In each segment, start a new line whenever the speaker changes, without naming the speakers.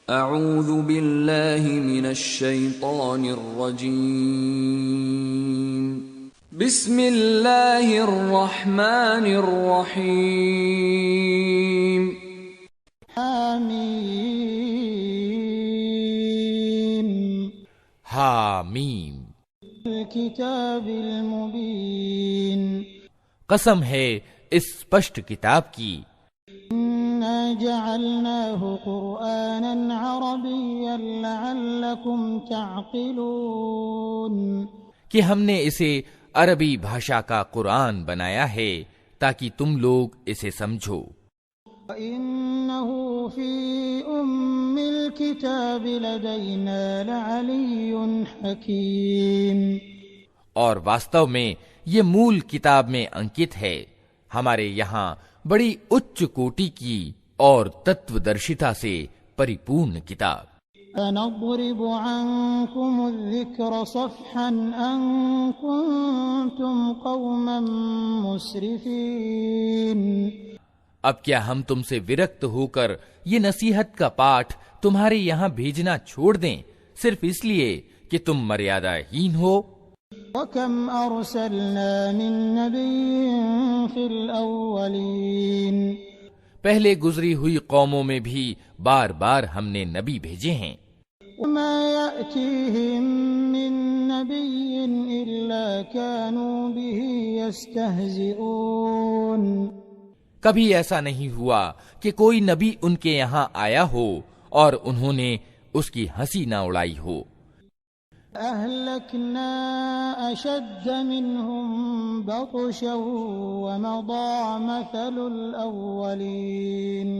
اعوذ باللہ من الشیطان الرجیم بسم اللہ الرحمن الرحیم
حامیم
حامیم
الکتاب المبین
قسم ہے اس اسپشٹ کتاب کی.
انا جعلناہ قرآنا عربیا لعلکم تعقلون
کہ ہم نے اسے عربی بھاشا کا قرآن بنایا ہے تاکہ تم لوگ اسے سمجھو.
وَإِنَّهُ فِي أُمِّ الْكِتَابِ لَدَيْنَا لَعَلِيٌّ حَكِيمٌ
اور واستو میں یہ مول کتاب میں انکت ہے ہمارے یہاں بڑی اچ کوٹی کی اور تتو درشتا سے پریپورن کتاب.
سَنَضْرِبُ عَنْكُمُ الذِّكْرَ صَفْحًا أَن كُنتُمْ قَوْمًا مُسْرِفِينَ
اب کیا ہم تم سے ورکت ہو کر یہ نصیحت کا پاٹھ تمہارے یہاں بھیجنا چھوڑ دیں صرف اس لیے کہ تم مریادہ ہین ہو؟
وَكَمْ أَرْسَلْنَا مِن نَّبِيٍّ فِي الْأَوَّلِينَ
پہلے گزری ہوئی قوموں میں بھی بار بار ہم نے نبی بھیجے ہیں.
وَمَا يَأْتِيهِم مِّن نَّبِيٍّ إِلَّا كَانُوا بِهِ يَسْتَهْزِئُونَ
کبھی ایسا نہیں ہوا کہ کوئی نبی ان کے یہاں آیا ہو اور انہوں نے اس کی ہنسی نہ اڑائی ہو.
أَهْلَكْنَا أَشَدَّ مِنْهُمْ بَطْشًا وَمَضَىٰ مَثَلُ الْأَوَّلِينَ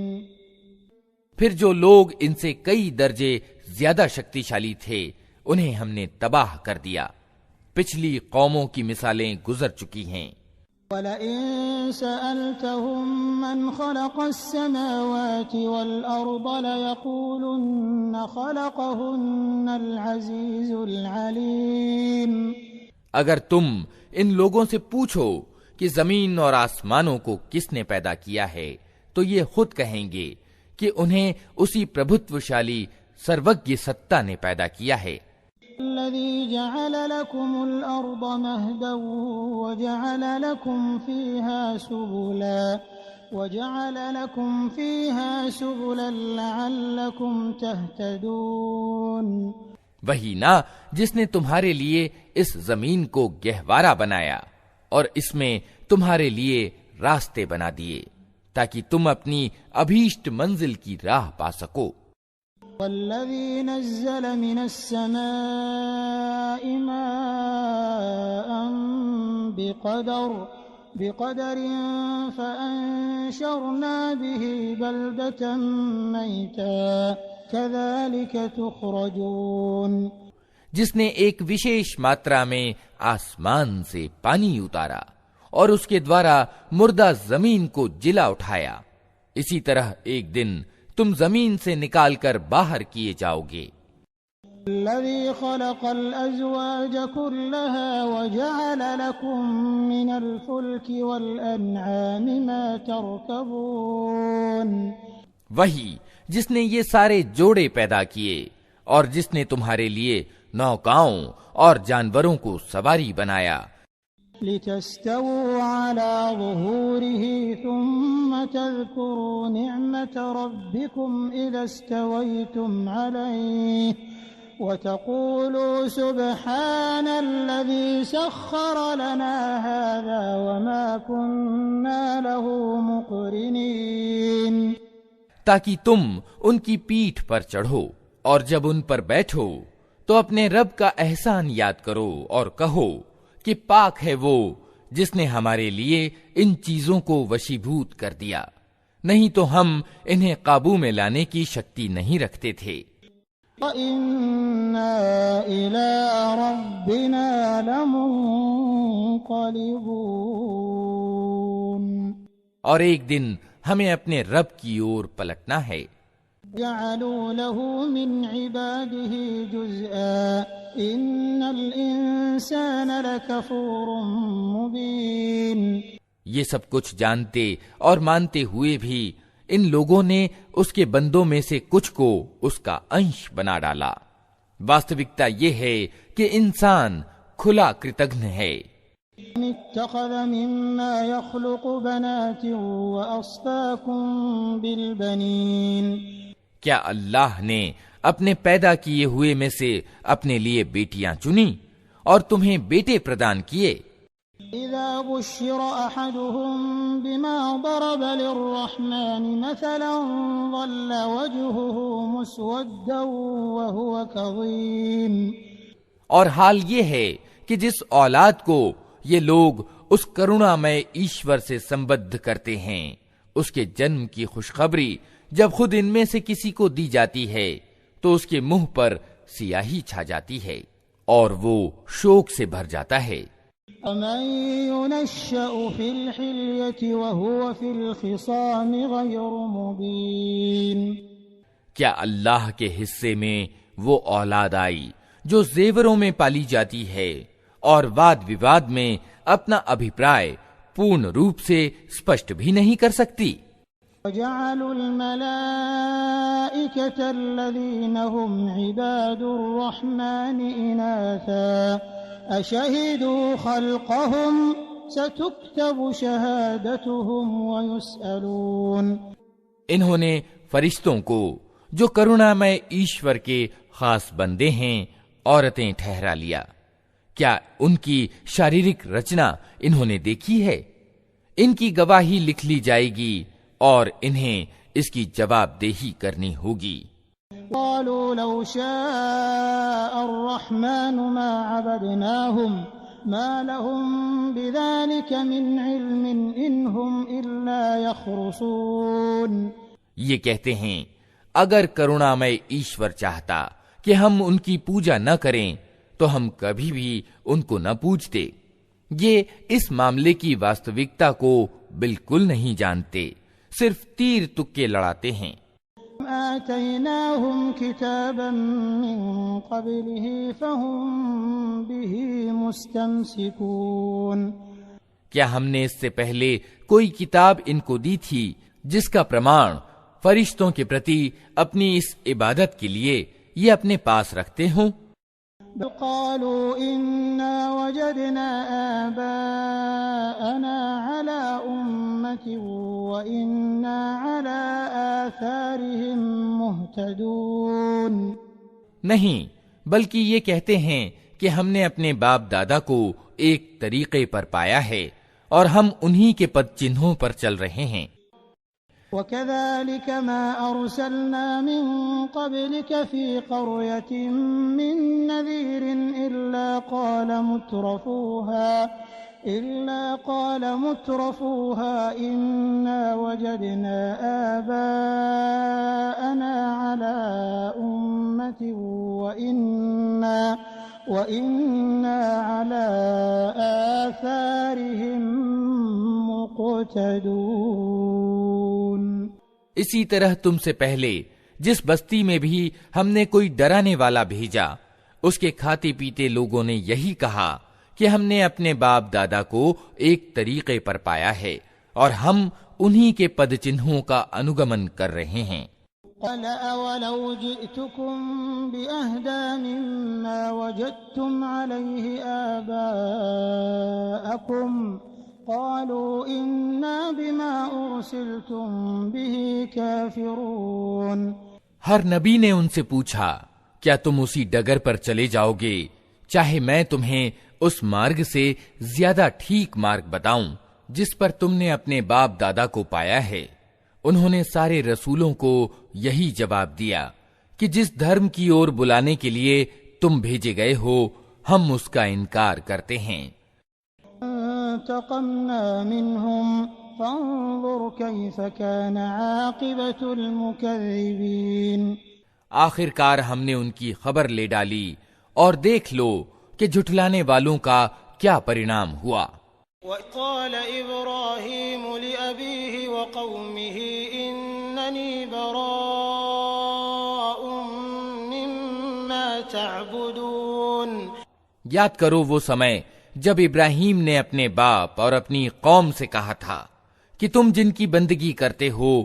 پھر جو لوگ ان سے کئی درجے زیادہ شکتی شالی تھے انہیں ہم نے تباہ کر دیا. پچھلی قوموں کی مثالیں گزر چکی ہیں.
وَلَئِن سَأَلْتَهُم مَّنْ خَلَقَ السَّمَاوَاتِ وَالْأَرْضَ لَيَقُولُنَّ خَلَقَهُنَّ الْعَزِيزُ الْعَلِيمُ
اگر تم ان لوگوں سے پوچھو کہ زمین اور آسمانوں کو کس نے پیدا کیا ہے تو یہ خود کہیں گے کہ انہیں اسی پربھتوشالی سروگی ستا نے پیدا کیا ہے.
الذي جعل لكم الأرض مهدا وجعل لكم فيها سبلا لعلكم تهتدون
وہی نا جس نے تمہارے لیے اس زمین کو گہوارہ بنایا اور اس میں تمہارے لیے راستے بنا دیے تاکہ تم اپنی ابھیشٹ منزل کی راہ پا سکو.
والذي نزل من السماء ماء بقدر فأنشرنا به بلدة ميتا كذلك تخرجون
جس نے ایک وشیش ماترا میں آسمان سے پانی اتارا اور اس کے دوارا مردہ زمین کو جلا اٹھایا اسی طرح ایک دن تم زمین سے نکال کر باہر کیے جاؤ گے.
الذي خلق الأزواج كلها وجعل لكم من الفلك والأنعام ما تركبون
وہی جس نے یہ سارے جوڑے پیدا کیے اور جس نے تمہارے لیے نوکاؤں اور جانوروں کو سواری بنایا.
لتستووا على ظهوره ثم تذكروا نعمة ربكم إذا استويتم عليه وتقولوا سبحان الذي سخر لنا هذا وما كنا له مقرنين
تاکہ تم ان کی پیٹھ پر چڑھو اور جب ان پر بیٹھو تو اپنے رب کا احسان یاد کرو اور کہو کہ پاک ہے وہ جس نے ہمارے لیے ان چیزوں کو وشیبھوت کر دیا نہیں تو ہم انہیں قابو میں لانے کی شکتی نہیں رکھتے تھے.
وَإِنَّا إِلَىٰ رَبِّنَا لَمُنقَلِبُونَ
اور ایک دن ہمیں اپنے رب کی اور پلٹنا ہے.
جعلوا له من عباده جزءا ان الانسان لکفور مبین
یہ سب کچھ جانتے اور مانتے ہوئے بھی ان لوگوں نے اس کے بندوں میں سے کچھ کو اس کا انش بنا ڈالا۔ واستوکتا یہ ہے کہ انسان کھلا کرتگن ہے۔
اتخذ مما يخلق بنات وأصفاكم بالبنين،
کیا اللہ نے اپنے پیدا کیے ہوئے میں سے اپنے لیے بیٹیاں چنی اور تمہیں بیٹے پردان کیے؟
إذا بشر أحدهم بما ضرب للرحمن مثلا ظل وجهه مسودا وهو كظيم،
اور حال یہ ہے کہ جس اولاد کو یہ لوگ اس کرونا میں ایشور سے سمبدھ کرتے ہیں، اس کے جنم کی خوشخبری جب خود ان میں سے کسی کو دی جاتی ہے تو اس کے منہ پر سیاہی چھا جاتی ہے اور وہ شوق سے بھر جاتا ہے۔
ومن ينشأ في الحلية وهو في الخصام غير مبين،
کیا اللہ کے حصے میں وہ اولاد آئی جو زیوروں میں پالی جاتی ہے اور واد وواد میں اپنا ابھیپرائے پورن روپ سے سپشٹ بھی نہیں کر سکتی؟
وجعلوا الملائكة الذين هم عباد الرحمن إناثا أشهدوا خلقهم ستكتب شهادتهم ويسألون،
انہوں نے فرشتوں کو جو کرونامئے ایشور کے خاص بندے ہیں عورتیں ٹھہرا لیا۔ کیا ان کی شاریرک رچنا انہوں نے دیکھی ہے؟ ان کی گواہی لکھ لی جائے گی اور انہیں اس کی جواب دہی کرنی ہوگی۔
قالوا لو شاء الرحمن ما عبدناهم ما لهم بذلك من علم إن هم إلا يخرصون،
یہ کہتے ہیں اگر کرونامئے ایشور چاہتا کہ ہم ان کی پوجا نہ کریں تو ہم کبھی بھی ان کو نہ پوجتے۔ یہ اس معاملے کی واستوکتا کو بالکل نہیں جانتے، صرف تیر تکے لڑاتے ہیں۔
آتيناهم كتابا من قبله فهم به مستمسكون،
کیا ہم نے اس سے پہلے کوئی کتاب ان کو دی تھی جس کا پرمان فرشتوں کے پرتی اپنی اس عبادت کے لیے یہ اپنے پاس رکھتے ہوں؟
قالوا إنا وجدنا آباءنا على أمة وإنا على آثارهم مهتدون،
نہیں، بلکہ یہ کہتے ہیں کہ ہم نے اپنے باپ دادا کو ایک طریقے پر پایا ہے اور ہم انہی کے پد چنہوں پر چل رہے ہیں۔
وكذلك ما أرسلنا من قبلك في قرية من نذير إلا قال مترفوها إنا وجدنا آباءنا على أمة وإنا على آثارهم مقتدون۔
اسی طرح تم سے پہلے جس بستی میں بھی ہم نے کوئی ڈرانے والا بھیجا، اس کے کھاتے پیتے لوگوں نے یہی کہا کہ ہم نے اپنے باپ دادا کو ایک طریقے پر پایا ہے اور ہم انہی کے پد چنہوں کا انوگمن کر رہے ہیں۔
قال أولو جئتكم بأهدى مما وجدتم عليه آباءكم قالوا إنا بما أرسلتم به كافرون۔
ہر نبی نے ان سے پوچھا کیا تم اسی ڈگر پر چلے جاؤ گے چاہے میں تمہیں اس مارگ سے زیادہ ٹھیک مارگ بتاؤں جس پر تم نے اپنے باپ دادا کو پایا ہے؟ انہوں نے سارے رسولوں کو یہی جواب دیا کہ جس دھرم کی اور بلانے کے لیے تم بھیجے گئے ہو ہم اس کا انکار کرتے ہیں۔
انتقمنا منهم فانظر كيف كان عاقبة المكذبين۔
آخر کار ہم نے ان کی خبر لے ڈالی اور دیکھ لو کہ جھٹلانے والوں کا کیا پرینام ہوا۔
وقال إبراهيم لأبيه وقومه إنني براء مما تعبدون۔
یاد کرو وہ سمے جب ابراہیم نے اپنے باپ اور اپنی قوم سے کہا تھا کہ تم جن کی بندگی کرتے ہو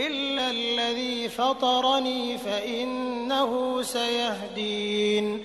إلا الذي فطرني فإنه سيهدين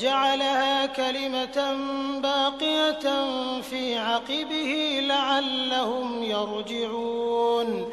جعلها كلمة باقية في عقبه لعلهم يرجعون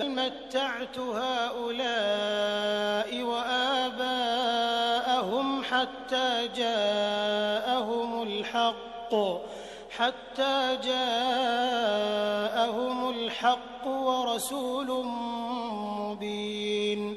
متعت هؤلاء وآباءهم حتى جاءهم الحق ورسول مبين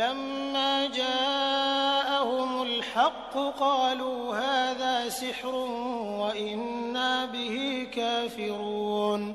لما جاءهم الحق قالوا هذا سحر وإنا به كافرون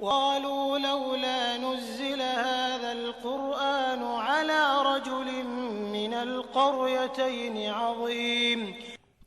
قالوا لولا نزل هذا القرآن على رجل من القريتين عظيم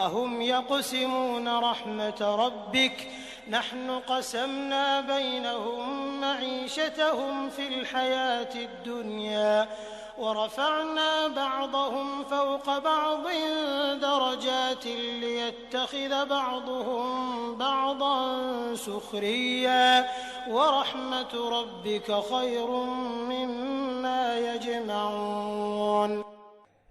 أهم يقسمون رحمة ربك نحن قسمنا بينهم معيشتهم في الحياة الدنيا ورفعنا بعضهم فوق بعض درجات ليتخذ بعضهم بعضا سخريا ورحمة ربك خير مما يجمعون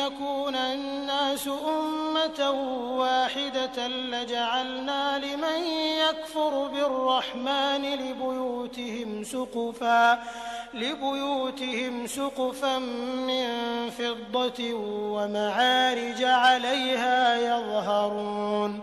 يكون الناس أمة واحدة لجعلنا لمن يكفر بالرحمن لبيوتهم سقفا من فضة ومعارج عليها يظهرون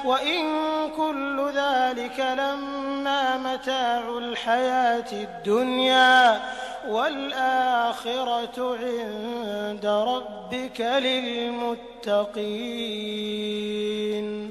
وَإِن كُلُّ ذَلِكَ لَمَّا مَتَاعُ الْحَيَاةِ الدُّنْيَا وَالْآخِرَةُ عِندَ رَبِّكَ لِلْمُتَّقِينَ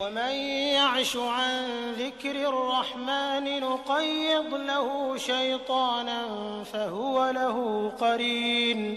وَمَن يَعْشُ عَن ذِكْرِ الرَّحْمَنِ نُقَيِّضْ لَهُ شَيْطَانًا فَهُوَ لَهُ قَرِينٌ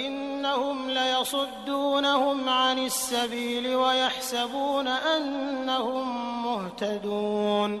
إِنَّهُمْ لَيَصُدُّونَهُمْ عَنِ السَّبِيلِ وَيَحْسَبُونَ أَنَّهُمْ مُهْتَدُونَ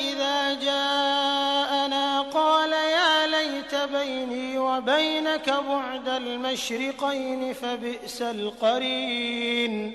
إِذَا جَاءَنَا قَالَ يَا لَيْتَ بَيْنِي وَبَيْنَكَ بُعْدَ الْمَشْرِقَيْنِ فَبِئْسَ الْقَرِينُ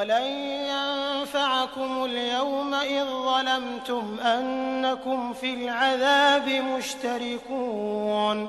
ولن ينفعكم اليوم إذ ظلمتم أنكم في العذاب مشتركون۔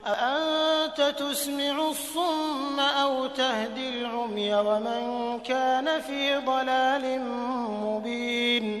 أأنت تسمع الصم أو تهدي العمي ومن كان في ضلال مبين۔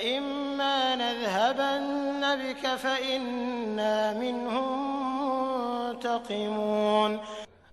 إما نذهبن بك فإنا منهم منتقمون۔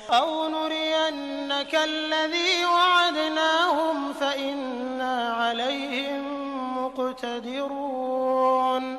أو نرينك الذي وعدناهم فإنا عليهم مقتدرون،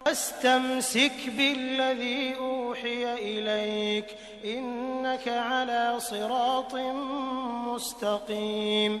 فاستمسك بالذي أوحي إليك إنك على صراط مستقيم۔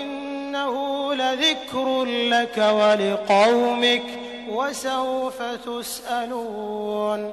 إنه لذكر لك ولقومك وسوف تسألون۔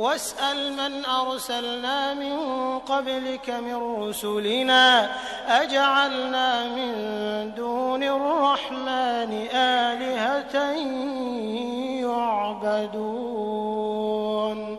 واسأل من أرسلنا من قبلك من رسلنا أجعلنا من دون الرحمن آلهة يعبدون۔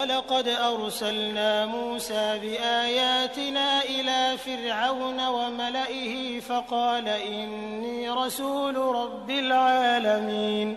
وَلَقَدْ أَرْسَلْنَا مُوسَى بِآيَاتِنَا إِلَى فِرْعَوْنَ وَمَلَئِهِ فَقَالَ إِنِّي رَسُولُ رَبِّ الْعَالَمِينَ۔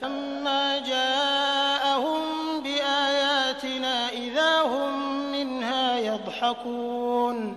فَلَمَّا جَاءَهُم بِآيَاتِنَا إِذَا هُم مِّنْهَا يَضْحَكُونَ۔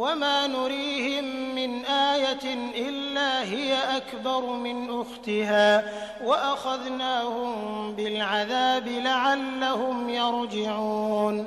وَمَا نُرِيهِم مِّنْ آيَةٍ إِلَّا هِيَ أَكْبَرُ مِنْ أُخْتِهَا وَأَخَذْنَاهُم بِالْعَذَابِ لَعَلَّهُمْ يَرْجِعُونَ۔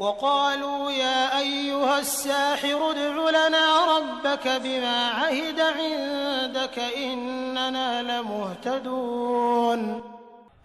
وقالوا يا أيها الساحر ادع لنا ربك بما عهد عندك إننا لمهتدون۔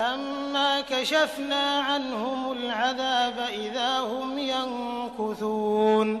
فَلَمَّا كَشَفْنَا عَنْهُمُ الْعَذَابَ إِذَا هُمْ يَنكُثُونَ۔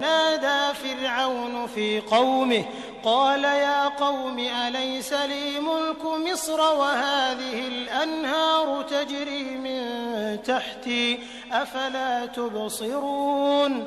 نادى فرعون في قومه قال يا قوم أليس لي ملك مصر وهذه الأنهار تجري من تحتي أفلا تبصرون۔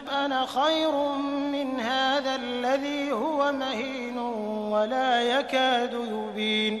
أنا خير من هذا الذي هو مهين ولا يكاد يبين۔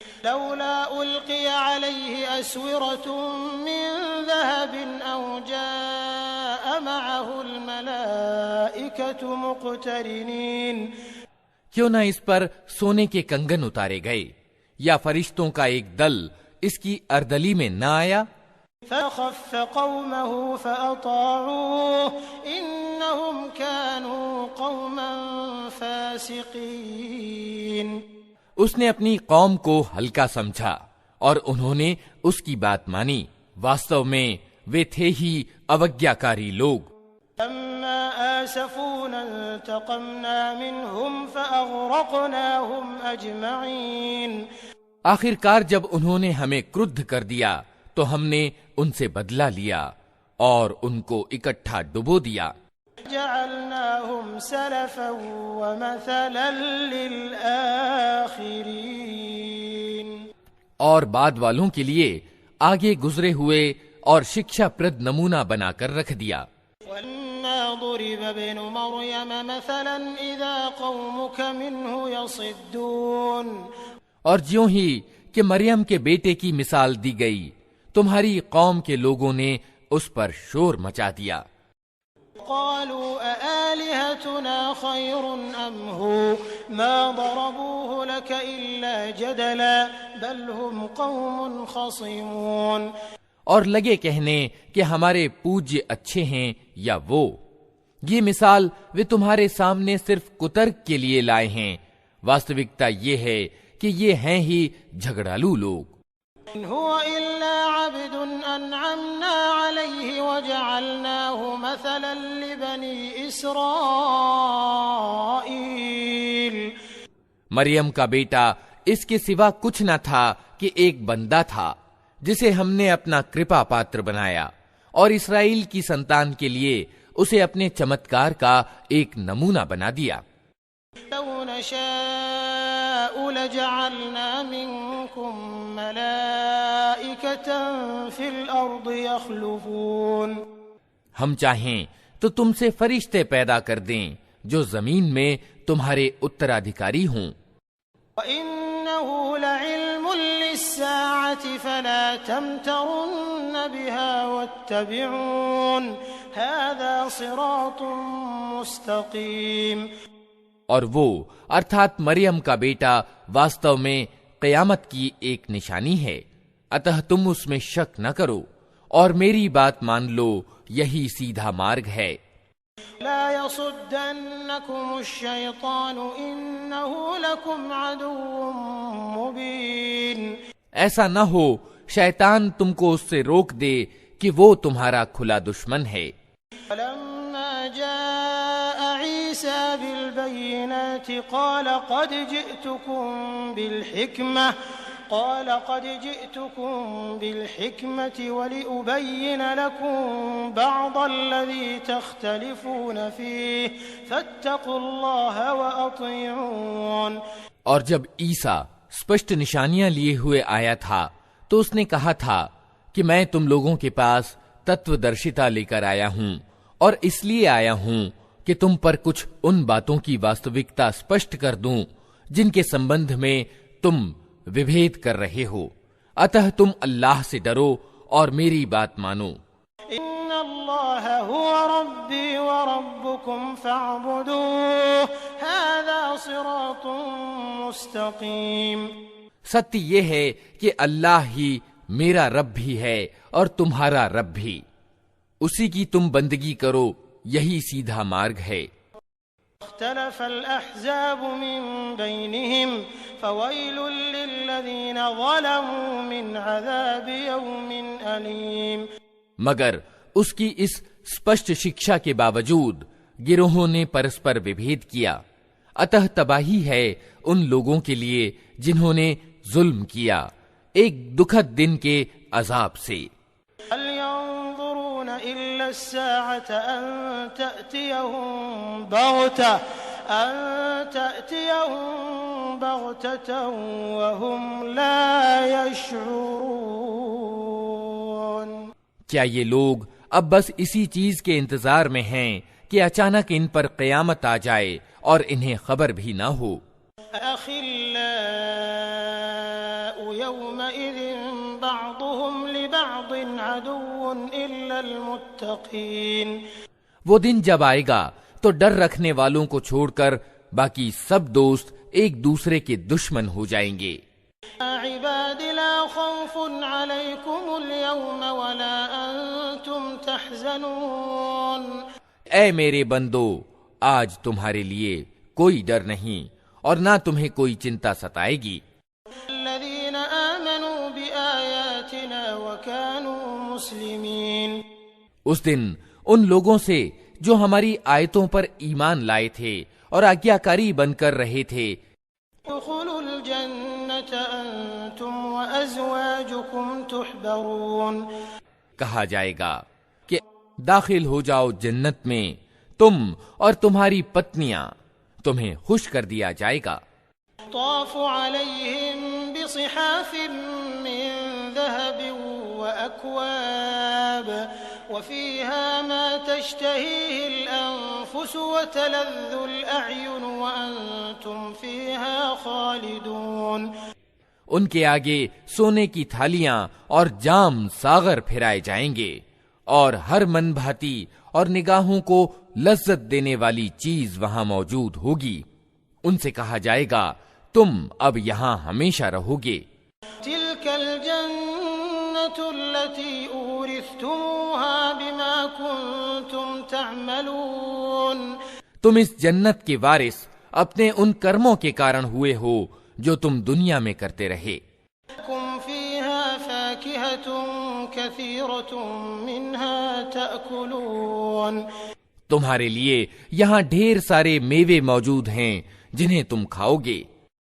لولا ألقي عليه أسورة من ذهب أو جاء معه الملائكة مقترنين.
کیوں نہ اس پر سونے کے کنگن اتارے گئے یا فرشتوں کا ایک دل اس کی اردلی میں نہ آیا.
فخف قومه فأطاعوه إنهم كانوا قوما فاسقين.
اس نے اپنی قوم کو ہلکا سمجھا اور انہوں نے اس کی بات مانی. واستو میں وہ تھے ہی اوگیاکاری لوگ.
لما آسفونا انتقمنا منهم فأغرقناهم أجمعين.
آخر کار جب انہوں نے ہمیں کرودھ کر دیا تو ہم نے ان سے بدلہ لیا اور ان کو اکٹھا ڈبو دیا.
جعلناهم سلفا ومثلا للآخرين.
اور بعد والوں کے لیے آگے گزرے ہوئے اور شکشا پرد نمونہ بنا کر رکھ دیا.
وَلَمَّا ضُرِبَ ابْنُ مَرْيَمَ مَثَلًا إِذَا قَوْمُكَ مِنْهُ يَصِدُّونَ.
اور جیوں ہی کہ مریم کے بیٹے کی مثال دی گئی تمہاری قوم کے لوگوں نے اس پر شور مچا دیا.
قالوا أآلهتنا خير أم هو ما ضربوه لك إلا جدلا بل هم قوم خصمون.
اور لگے کہنے کہ ہمارے پوجیہ اچھے ہیں یا وہ. یہ مثال وہ تمہارے سامنے صرف کترک کے لیے لائے ہیں. واستوکتا یہ ہے کہ یہ ہیں ہی جھگڑالو لوگ.
إن هو إلا عبد أنعمنا عليه وجعلناه مثلا لبني إسرائيل.
مریم کا بیٹا اس کے سوا کچھ نہ تھا کہ ایک بندہ تھا جسے ہم نے اپنا کرپا پاتر بنایا اور اسرائیل کی سنتان کے لیے اسے اپنے چمتکار کا ایک نمونہ بنا دیا.
لو نشاء لجعلنا منكم ملائكة في الأرض يخلفون.
ہم چاہیں تو تم سے فرشتے پیدا کر دیں جو زمین میں تمہارے اترادھکاری ہوں.
وَإِنَّهُ لَعِلْمٌ لِلسَّاعَةِ فَلَا تَمْتَرُنَّ بِهَا وَاتَّبِعُونَ هَذَا صِرَاطٌ مُسْتَقِيم.
اور وہ ارتھات مریم کا بیٹا واستو میں قیامت کی ایک نشانی ہے. اتہ تم اس میں شک نہ کرو اور میری بات مان لو، یہی سیدھا مارگ ہے.
لا يصدنكم الشيطان إنه لكم عدو مبين.
ایسا نہ ہو شیطان تم کو اس سے روک دے کہ وہ تمہارا کھلا دشمن ہے.
فلما جاء عيسى بالبينات قال قد جئتكم بالحكمة ولأبين لكم بعض الذي تختلفون فيه فاتقوا الله وأطيعون.
اور جب عیسیٰ اسپشٹ نشانیاں لیے ہوئے آیا تھا تو اس نے کہا تھا کہ میں تم لوگوں کے پاس تتو درشتا لے کر آیا ہوں اور اس لیے آیا ہوں کہ تم پر کچھ ان باتوں کی واستوکتا اسپشٹ کر دوں جن کے سمبندھ میں تم وبھید کر رہے ہو. اتہ تم اللہ سے ڈرو اور میری بات مانو.
ان اللہ هو ربی وربکم فاعبدوه هذا صراط مستقیم.
ستیہ یہ ہے کہ اللہ ہی میرا رب بھی ہے اور تمہارا رب بھی. اسی کی تم بندگی کرو، یہی سیدھا مارگ ہے.
اختلف الأحزاب من بينهم فويل للذين ظلموا من عذاب يوم أليم.
مگر اس کی اس اسپشٹ شکشا کے باوجود گروہوں نے پرسپر وبھید کیا. اتہ تباہی ہے ان لوگوں کے لیے جنہوں نے ظلم کیا ایک دکھد دن کے عذاب سے.
هل ينظرون إلا الساعة أن تأتيهم بغتة وهم لا يشعرون.
کیا یہ لوگ اب بس اسی چیز کے انتظار میں ہیں کہ اچانک ان پر قیامت آ جائے اور انہیں خبر بھی نہ ہو.
أخلاء عدو إلا المتقين
وہ دن جب آئے گا تو ڈر رکھنے والوں کو چھوڑ کر باقی سب دوست ایک دوسرے کے دشمن ہو جائیں گے.
عباد لا خوف عليكم اليوم ولا أنتم تحزنون
اے میرے بندو، آج تمہارے لیے کوئی ڈر نہیں اور نہ تمہیں کوئی چنتا ستائے گی.
الذين آمنوا بآياتنا وكانوا مسلمين
اس دن ان لوگوں سے جو ہماری آیتوں پر ایمان لائے تھے اور آگیاکاری بن کر رہے تھے.
ادخلوا الجنة أنتم وأزواجكم تحبرون
کہا جائے گا کہ داخل ہو جاؤ جنت میں، تم اور تمہاری پتنیاں، تمہیں خوش کر دیا جائے گا.
طاف عليهم بصحاف من ذهب وأكواب وفيها ما تشتهيه الأنفس وتلذ الأعين وأنتم فيها خالدون
ان کے آگے سونے کی تھالیاں اور جام ساغر پھرائے جائیں گے اور ہر من بھاتی اور نگاہوں کو لذت دینے والی چیز وہاں موجود ہوگی. ان سے کہا جائے گا تم اب یہاں ہمیشہ رہو گے.
تلك الجنة التي أورثتموها بما كنتم تعملون
تم اس جنت کے وارث اپنے ان کرموں کے کارن ہوئے ہو جو تم دنیا میں کرتے رہے.
لكم فيها فاكهة كثيرة منها تأكلون
تمہارے لیے یہاں ڈھیر سارے میوے موجود ہیں جنہیں تم کھاؤ گے.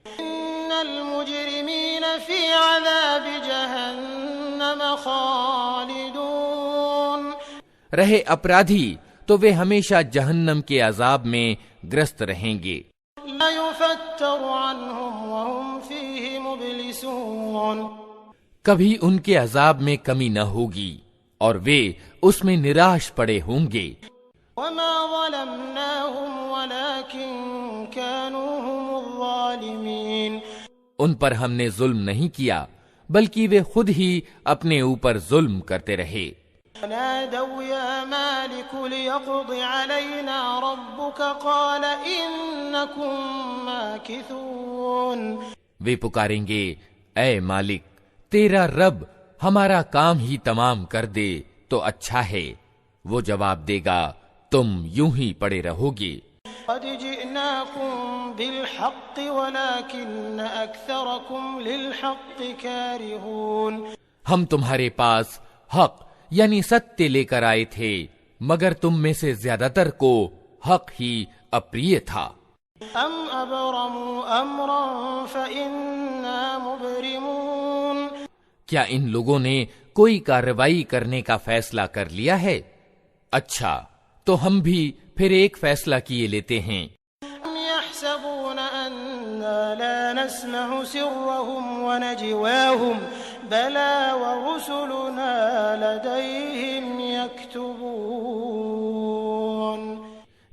إن المجرمين في عذاب جهنم خالدون
رہے اپرادھی تو وہ ہمیشہ جہنم کے عذاب میں گرست رہیں گے.
لا يفتر عنهم وهم فيه مبلسون
کبھی ان کے عذاب میں کمی نہ ہوگی اور وہ اس میں نراش پڑے ہوں گے.
وما ظلمناهم ولكن كانوا هم الظالمين
ان پر ہم نے ظلم نہیں کیا بلکہ وہ خود ہی اپنے اوپر ظلم کرتے رہے.
نادوا يا مالك ليقض علينا ربك قال إنكم ماكثون
وہ پکاریں گے اے مالک، تیرا رب ہمارا کام ہی تمام کر دے تو اچھا ہے. وہ جواب دے گا تم یوں ہی پڑے رہو گے.
قد جئناكم بالحق ولكن أكثركم للحق كارهون
ہم تمہارے پاس حق یعنی ستیہ لے کر آئے تھے مگر تم میں سے زیادہ تر کو حق ہی اپریہ تھا.
ام ابرموا امرا فإنا مبرمون
کیا ان لوگوں نے کوئی کارروائی کرنے کا فیصلہ کر لیا ہے؟ اچھا تو ہم بھی پھر ایک فیصلہ کیے لیتے ہیں.
ام يحسبون أننا لا نسمع سرهم ونجواهم بلى ورسلنا لديهم يكتبون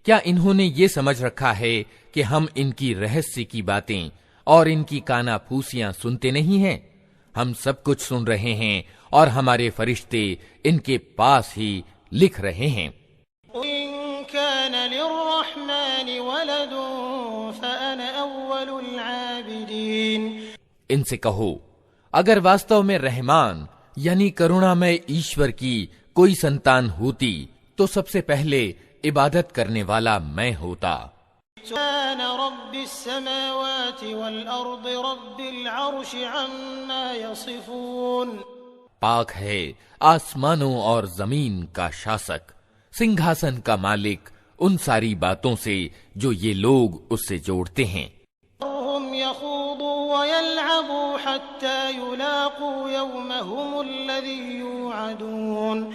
کیا انہوں نے یہ سمجھ رکھا ہے کہ ہم ان کی رہسیہ کی باتیں اور ان کی کانا پھوسیاں سنتے نہیں ہیں؟ ہم سب کچھ سن رہے ہیں اور ہمارے فرشتے ان کے پاس ہی لکھ رہے ہیں.
إن كان للرحمن ولد فأنا أول العابدين
ان سے کہو اگر واستو میں رحمان یعنی کرونا میں ایشور کی کوئی سنتان ہوتی تو سب سے پہلے عبادت کرنے والا میں ہوتا.
سبحان رب السماوات والأرض رب العرش عما يصفون
پاک ہے آسمانوں اور زمین کا شاسک، سنگھاسن کا مالک ان ساری باتوں سے جو یہ لوگ اس سے جوڑتے ہیں.
هم يخوضوا ويلعبوا حتى يلاقوا يومهم الذي يوعدون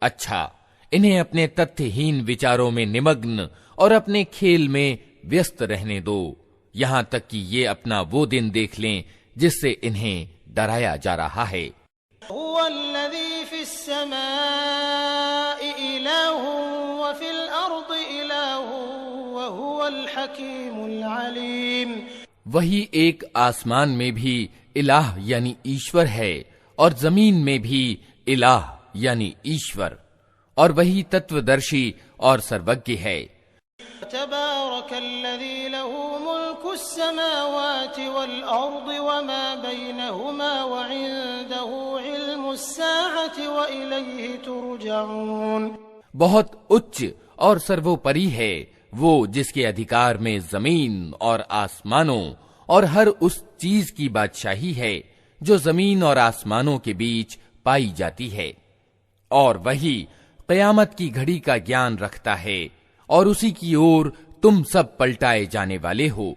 اچھا انہیں اپنے تتھہین وچاروں میں نمگن اور اپنے کھیل میں ویست رہنے دو یہاں تک کہ یہ اپنا وہ دن دیکھ لیں جس سے انہیں ڈرایا جا رہا ہے.
هو الذي في السماء إله وفي الأرض إله وهو الحكيم العليم
وہی ایک آسمان میں بھی الہ یعنی ایشور ہے اور زمین میں بھی الہ یعنی ایشور، اور وہی تتودرشی اور سروگی ہے۔
تبارك الذي له ملك السماوات والأرض وما بينهما وعنده علم الساعة وإليه ترجعون۔
بہت اچ اور سروپری ہے وہ جس کے ادھیکار میں زمین اور آسمانوں اور ہر اس چیز کی بادشاہی ہے جو زمین اور آسمانوں کے بیچ پائی جاتی ہے، اور وہی قیامت کی گھڑی کا گیان رکھتا ہے، اور اسی کی اور تم سب پلٹائے جانے والے ہو۔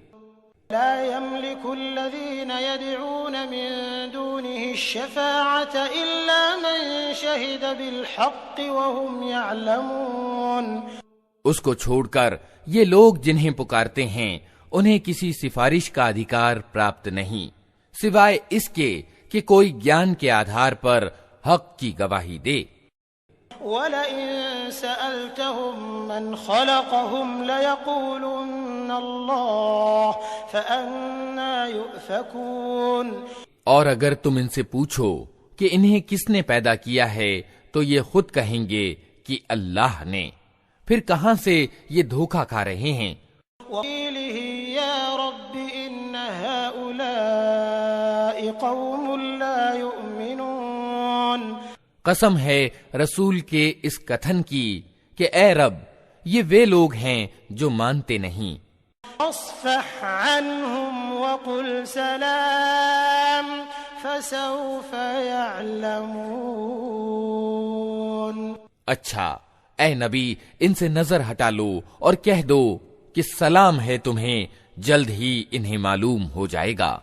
لا يملك الذين يدعون من دونه الشفاعة إلا من شهد بالحق وهم يعلمون۔
اس کو چھوڑ کر یہ لوگ جنہیں پکارتے ہیں انہیں کسی سفارش کا ادھیکار پراپت نہیں سوائے اس کے کہ کوئی گیان کے آدھار پر حق کی گواہی دے۔
وَلَئِن سَأَلْتَهُم مَّنْ خَلَقَهُمْ لَيَقُولُنَّ اللَّهُ فَأَنَّىٰ يُؤْفَكُونَ۔
اور اگر تم ان سے پوچھو کہ انہیں کس نے پیدا کیا ہے تو یہ خود کہیں گے کہ اللہ نے، پھر کہاں سے یہ دھوکہ کھا رہے ہیں۔
وَقِيلِهِ يَا رَبِّ إِنَّ هَٰؤُلَاءِ قَوْمٌ لَّا يُؤْمِنُونَ۔
قسم ہے رسول کے اس کتھن کی کہ اے رب یہ وہ لوگ ہیں جو مانتے نہیں۔
فاصفح عنهم وقل سلام فسوف يعلمون۔
اچھا اے نبی ان سے نظر ہٹا لو اور کہہ دو کہ سلام ہے تمہیں، جلد ہی انہیں معلوم ہو جائے گا۔